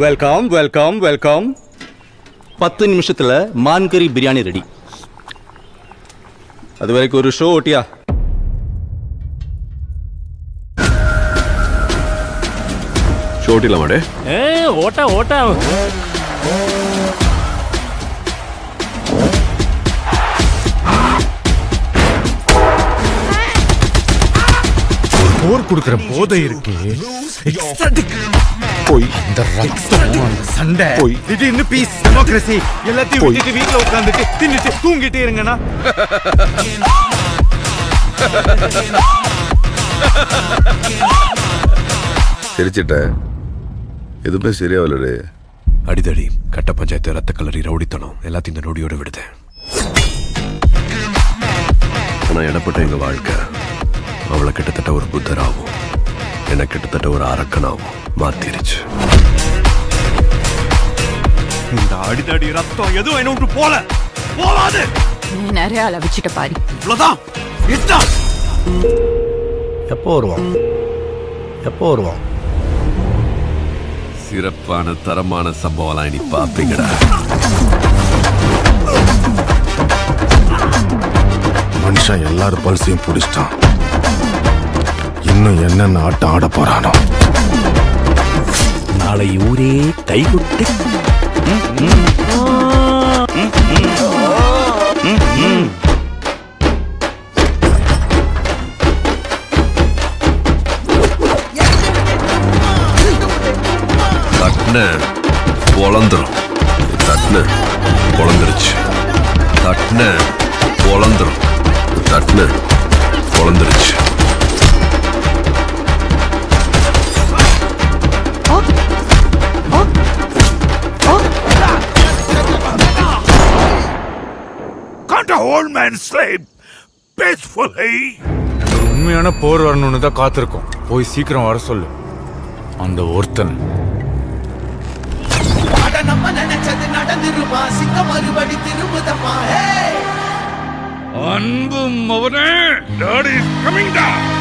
Welcome welcome welcome. 10 நிமிஷத்துல மான் கறி பிரியாணி ரெடி. அது வரைக்கும் ஒரு ஷோ ஓட்டியா? ஷோ ஓட்டிடலாமாடே? ஓட்டா ஓட்டா. போர் கொடுக்கிற போதை இருக்கு. போய் இந்த ரத்தம் சண்டை போய் திடீர்னு பீஸ் டெமோக்ரஸி எல்லாத்தையும் விட்டுட்டு வீட்டுல உட்காந்துட்டு தின்னுட்டு தூங்கிட்டே இருங்கண்ணா. சிரிச்சிட்டேன், எதுவுமே சரியாவில்லடே. அடிதடி, கட்ட பஞ்சாயத்து, ரத்த கலரி, ரவுடித்தனம் எல்லாத்தையும் இந்த நொடியோட விடுதேன். ஆனா இடப்பட்ட எங்க வாழ்க்கை அவளை கிட்டத்தட்ட ஒரு புத்தராகவும் என்ன கிட்டத்தட்ட ஒரு அரக்கனாகவும் மாத்திருச்சு. இந்த அடிதடி ரத்தம் எதுவும் என்ன விட்டு போகாது. நிறைய அளவிச்சிட்ட பாரு. இவ்வளவுதான். எப்போ வருவான்? சிறப்பான தரமான சம்பவம்லாம் இனி பாப்பீங்கடா. மனுஷன் எல்லாரும் பல்சையும் பிடிச்சிட்டான். இன்னும் என்னென்ன ஆட்டம் ஆட போறானோ. நாளை ஊரே கைகுட்டு. தட்ன பொழந்துரும். தட்ன பொழந்துருச்சு. தட்ன பொழந்துரும். தட்ன பொழந்துருச்சு. Can't a old man sleep peacefully? உண்மையான போர் வரணும்னு தான் காத்திருக்கோம். போய் சீக்கிரம் வர சொல்லு அந்த ஒருத்தன். நம்ம நினைச்சது நடந்துருமா? சிங்க மறுபடி திரும்புதமா? அன்பும் அவனே, டாடி இஸ் கமிங் டவுன்.